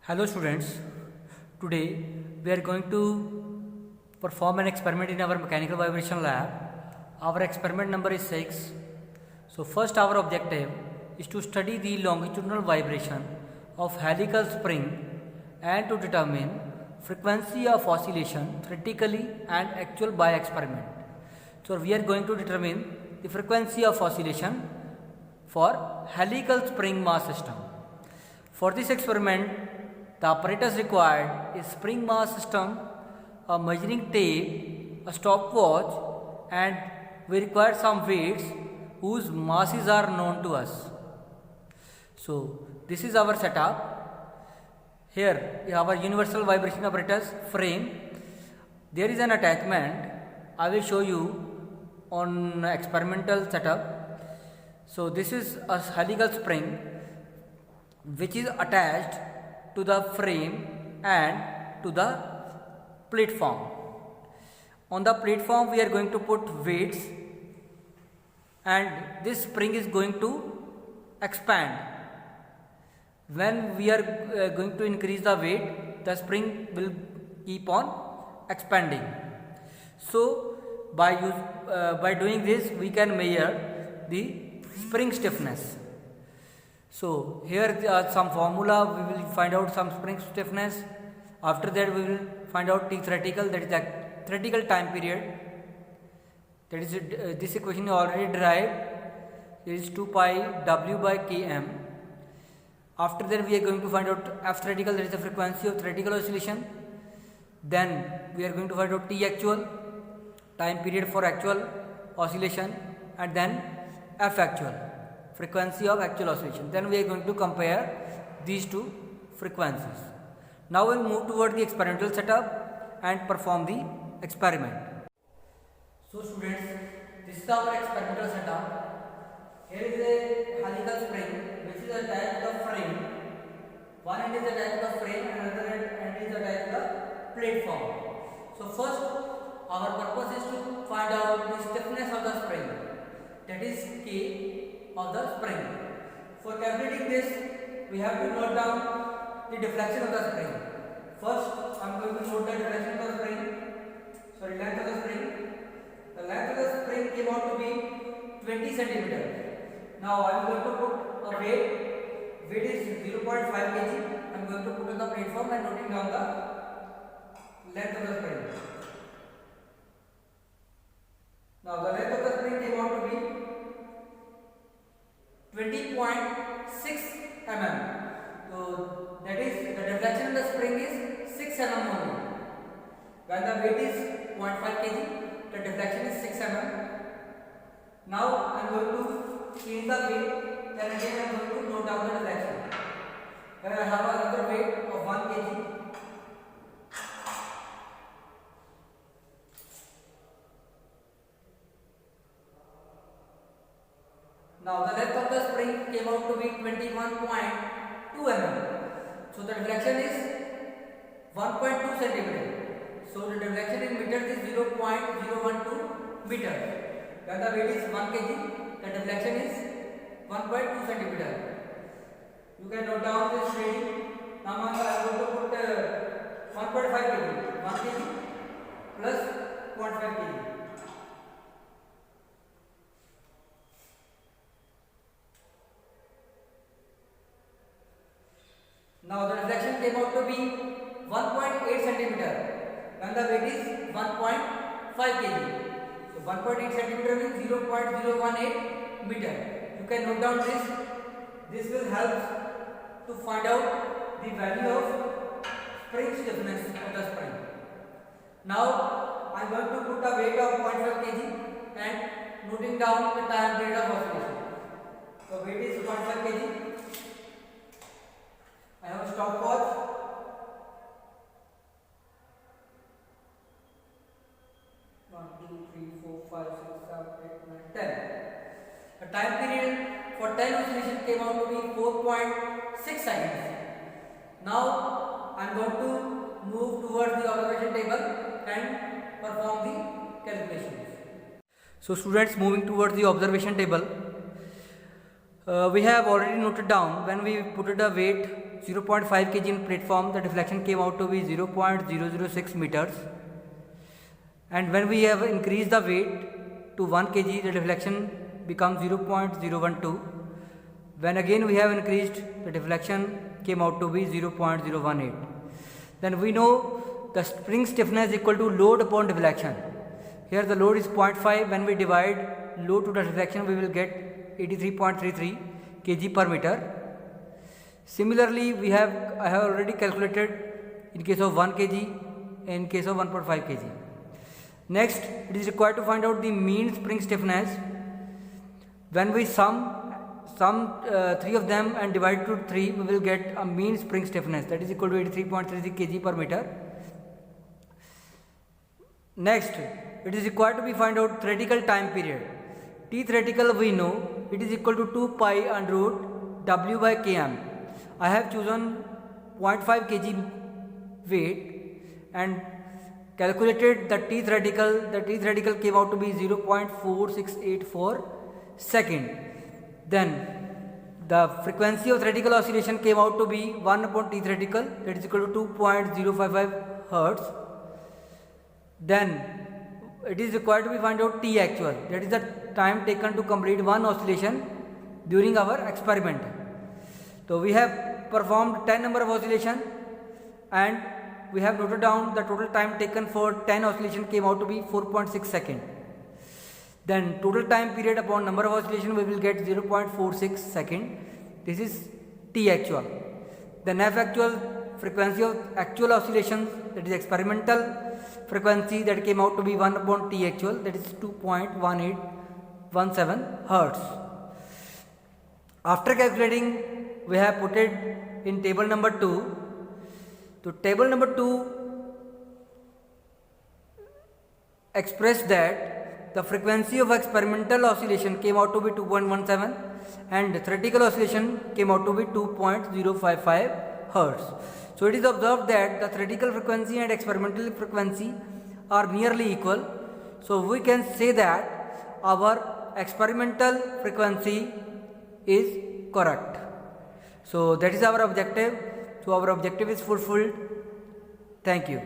Hello students, today we are going to perform an experiment in our mechanical vibration lab. Our experiment number is 6. So first our objective is to study the longitudinal vibration of helical spring and to determine frequency of oscillation theoretically and actual by experiment. So we are going to determine the frequency of oscillation for helical spring mass system. For this experiment, the apparatus required is spring mass system, a measuring tape, a stopwatch, and we require some weights whose masses are known to us. So this is our setup. Here our universal vibration apparatus frame. There is an attachment. I will show you on experimental setup. So this is a helical spring which is attached to the frame and to the platform. On the platform we are going to put weights and this spring is going to expand. When we are going to increase the weight, the spring will keep on expanding. So by doing this we can measure the spring stiffness. So here some formula, we will find out some spring stiffness. After that we will find out T theoretical, that is the theoretical time period. That is this equation is already derived. It is 2 pi W by Km. After that we are going to find out F theoretical, that is the frequency of theoretical oscillation. Then we are going to find out T actual, time period for actual oscillation, and then F actual, frequency of actual oscillation. Then we are going to compare these two frequencies. Now we will move toward the experimental setup and perform the experiment. So students, this is our experimental setup. Here is a helical spring which is attached to the frame. One end is attached to the frame and another end is attached to the platform. So first our purpose is to find out the stiffness of the spring, that is K of the spring. For calculating this, we have to note down the deflection of the spring. First, I am going to note the deflection of the spring. Length of the spring. The length of the spring came out to be 20 centimeters. Now I am going to put a weight. Weight is 0.5 kg. I am going to put on the platform and noting down the length of the spring. Now the length of the spring came out to be 20.6 mm. So that is the deflection of the spring is 6 mm only. When the weight is 0.5 kg, the deflection is 6 mm. Now I am going to change the weight. Then again I am going to note down the deflection. Then I have another weight of 1 kg. Now the length of the spring came out to be 21.2 mm. So the deflection is 1.2 centimeter. So the deflection in meters is 0.012 meter. When the weight is 1 kg, the deflection is 1.2 centimeter. You can note down this reading. Now I am going to put 1.5 kg. 1 kg plus 0.5 kg. Now the deflection came out to be 1.8 centimeter when the weight is 1.5 kg. So 1.8 centimeter means 0.018 meter. You can note down this. This will help to find out the value of spring stiffness of the spring. Now I am going to put a weight of 0.5 kg and noting down the time period of oscillation. So weight is 0.5 kg. I have a stopwatch. One, two, three, four, five, six, seven, eight, nine, 10. The time period for 10 oscillation came out to be 4.6 seconds. Now I am going to move towards the observation table and perform the calculations. So students, moving towards the observation table, we have already noted down when we put a weight 0.5 kg in platform, the deflection came out to be 0.006 meters. And when we have increased the weight to 1 kg, the deflection becomes 0.012. When again we have increased, the deflection came out to be 0.018. Then we know the spring stiffness is equal to load upon deflection. Here the load is 0.5. When we divide load to the deflection, we will get 83.33 kg per meter. Similarly, I have already calculated in case of 1 kg, in case of 1.5 kg. Next, it is required to find out the mean spring stiffness. When we sum three of them and divide to 3, we will get a mean spring stiffness, that is equal to 83.33 kg per meter. Next, it is required to be find out theoretical time period. T theoretical we know it is equal to 2 pi under root W by km. I have chosen 0.5 kg weight and calculated the T theoretical. The T theoretical came out to be 0.4684 second. Then the frequency of theoretical oscillation came out to be 1 upon T theoretical, that is equal to 2.055 hertz. Then it is required to be find out T actual, that is the time taken to complete one oscillation during our experiment. So we have performed 10 number of oscillation and we have noted down the total time taken for 10 oscillation came out to be 4.6 seconds. Then total time period upon number of oscillation we will get 0.46 second. This is T actual. Then F actual, frequency of actual oscillations, that is experimental frequency, that came out to be 1 upon T actual, that is 2.1817 hertz. After calculating, we have put it in table number 2. So table number 2 expressed that the frequency of experimental oscillation came out to be 2.17 and theoretical oscillation came out to be 2.055 hertz. So it is observed that the theoretical frequency and experimental frequency are nearly equal. So we can say that our experimental frequency is correct. So that is our objective. So our objective is fulfilled. Thank you.